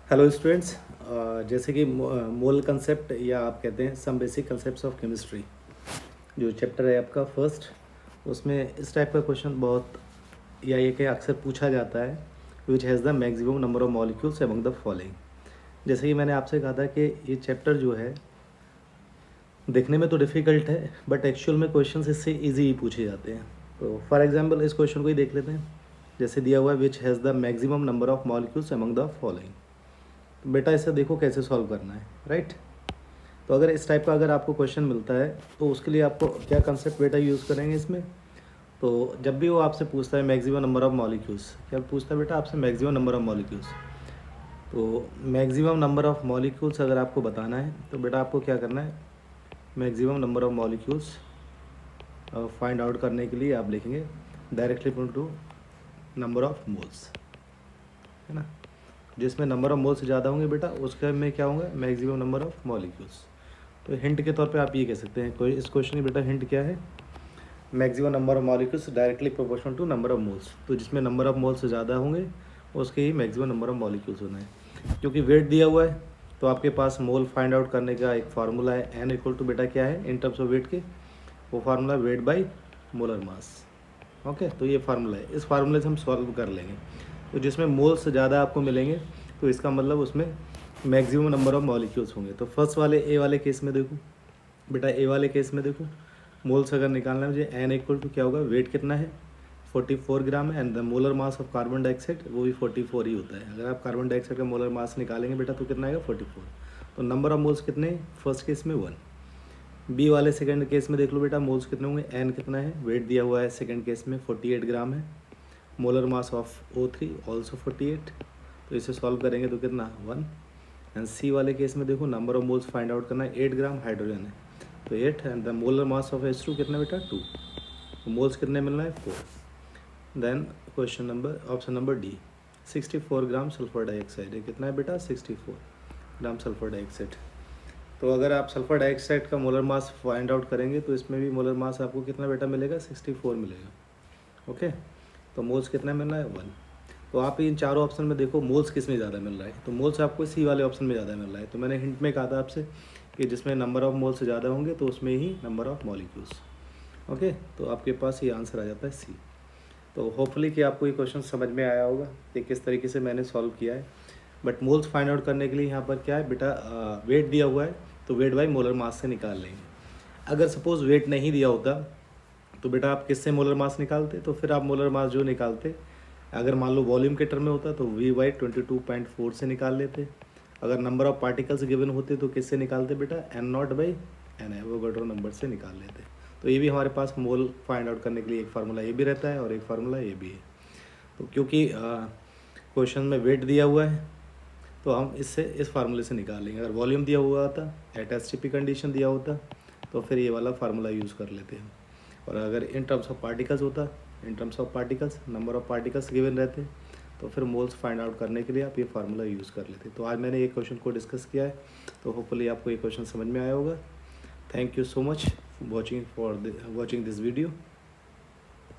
Hello students. जैसे कि मोल concept या आप कहते हैं some basic concepts of chemistry जो चैप्टर है आपका फर्स्ट, उसमें इस टाइप का क्वेश्चन बहुत या ये कि अक्सर पूछा जाता है, which has the maximum number of molecules among the following. जैसे कि मैंने आपसे कहा था कि ये चैप्टर जो है देखने में तो डिफ़िकल्ट है, बट एक्चुअल में क्वेश्चन इससे ईजी ही पूछे जाते हैं। तो फॉर एग्जाम्पल इस क्वेश्चन को ही देख लेते हैं। जैसे दिया हुआ है which has the maximum number of molecules among the following. तो बेटा इसे देखो कैसे सॉल्व करना है, राइट। तो अगर इस टाइप का अगर आपको क्वेश्चन मिलता है तो उसके लिए आपको क्या कंसेप्ट बेटा यूज़ करेंगे इसमें। तो जब भी वो आपसे पूछता है मैक्सिमम नंबर ऑफ मॉलिक्यूल्स, क्या पूछता है बेटा आपसे मैक्सिमम नंबर ऑफ मॉलिक्यूल्स, तो मैक्सिमम नंबर ऑफ मॉलिक्यूल्स अगर आपको बताना है तो बेटा आपको क्या करना है, maximum number of molecules find out करने के लिए आप लिखेंगे directly equal to number of moles, है ना। जिसमें नंबर ऑफ मोल्स ज़्यादा होंगे बेटा उसके में क्या होंगे, मैक्सिमम नंबर ऑफ मॉलिक्यूल्स। तो हिंट के तौर पे आप ये कह सकते हैं, कोई इस क्वेश्चन की बेटा हिंट क्या है, maximum number of molecules directly proportional to number of moles. तो जिसमें नंबर ऑफ मोल्स ज़्यादा होंगे उसके ही मैक्सिमम नंबर ऑफ मॉलिक्यूल्स होना है। क्योंकि वेट दिया हुआ है तो आपके पास मोल फाइंड आउट करने का एक फार्मूला है, एन इक्वल टू बेटा क्या है इन टर्म्स ऑफ वेट के, वो formula weight by molar mass. Okay, तो ये फार्मूला है, इस फार्मूले से हम सॉल्व कर लेंगे। तो जिसमें मोल्स ज़्यादा आपको मिलेंगे तो इसका मतलब उसमें मैक्सिमम नंबर ऑफ मॉलिक्यूल्स होंगे। तो फर्स्ट वाले ए वाले केस में देखो बेटा, ए वाले केस में देखो मोल्स अगर निकालना है मुझे, एन इक्वल टू क्या होगा, वेट कितना है 44 ग्राम है, and the molar mass of carbon dioxide वो भी 44 ही होता है। अगर आप कार्बन डाइऑक्साइड का मोलर मास निकालेंगे बेटा तो कितना आएगा 44। तो नंबर ऑफ मोल्स कितने, फर्स्ट केस में 1। बी वाले सेकंड केस में देख लो बेटा मोल्स कितने होंगे, एन कितना है, वेट दिया हुआ है सेकंड केस में 48 ग्राम है, molar mass of O3 also 48। तो इसे सॉल्व करेंगे तो कितना 1। एंड सी वाले केस में देखो number of moles find out करना है, 8 ग्राम हाइड्रोजन है तो 8, and the molar mass of H2 कितना बेटा 2। तो मोल्स कितने मिलना है 4। Then question number option number D, 64 gram sulphur dioxide है, कितना है बेटा 64 ग्राम सल्फर डाइऑक्साइड। तो अगर आप सल्फर डाइऑक्साइड का मोलर मास फाइंड आउट करेंगे तो इसमें भी मोलर मास आपको कितना बेटा मिलेगा 64 मिलेगा। ओके, तो मोल्स कितना मिल रहा है 1। तो आप इन चारों ऑप्शन में देखो मोल्स किस में ज़्यादा मिल रहा है, तो मोल्स आपको सी वाले ऑप्शन में ज़्यादा मिल रहा है। तो मैंने हिंट में कहा था आपसे कि जिसमें नंबर ऑफ मोल्स ज़्यादा होंगे तो उसमें ही नंबर ऑफ मॉलिक्यूल्स। ओके, तो आपके पास ये आंसर आ जाता है सी। तो होपफुली कि आपको ये क्वेश्चन समझ में आया होगा कि किस तरीके से मैंने सॉल्व किया है। बट मोल्स फाइंड आउट करने के लिए यहाँ पर क्या है बेटा, वेट दिया हुआ है तो वेट बाई मोलर मास से निकाल लेंगे। अगर सपोज़ वेट नहीं दिया होता तो बेटा आप किससे मोलर मास निकालते, तो फिर आप मोलर मास जो निकालते, अगर मान लो वॉल्यूम के टर्म में होता तो V/22.4 से निकाल लेते। अगर नंबर ऑफ पार्टिकल्स गिवन होते तो किससे निकालते बेटा, N0/N एवोगाड्रो नंबर से निकाल लेते। तो ये भी हमारे पास मोल फाइंड आउट करने के लिए एक फार्मूला ये भी रहता है और एक फार्मूला ये भी है। तो क्योंकि क्वेश्चन में वेट दिया हुआ है तो हम इससे इस फार्मूले से निकाल लेंगे। अगर वॉल्यूम दिया हुआ होता, एट STP कंडीशन दिया होता तो फिर ये वाला फार्मूला यूज़ कर लेते हैं। और अगर इन टर्म्स ऑफ पार्टिकल्स होता, in terms of particles number of particles given रहते तो फिर मोल्स फाइंड आउट करने के लिए आप ये फार्मूला यूज़ कर लेते। तो आज मैंने ये क्वेश्चन को डिस्कस किया है, तो होपफुली आपको ये क्वेश्चन समझ में आया होगा। Thank you so much watching this video.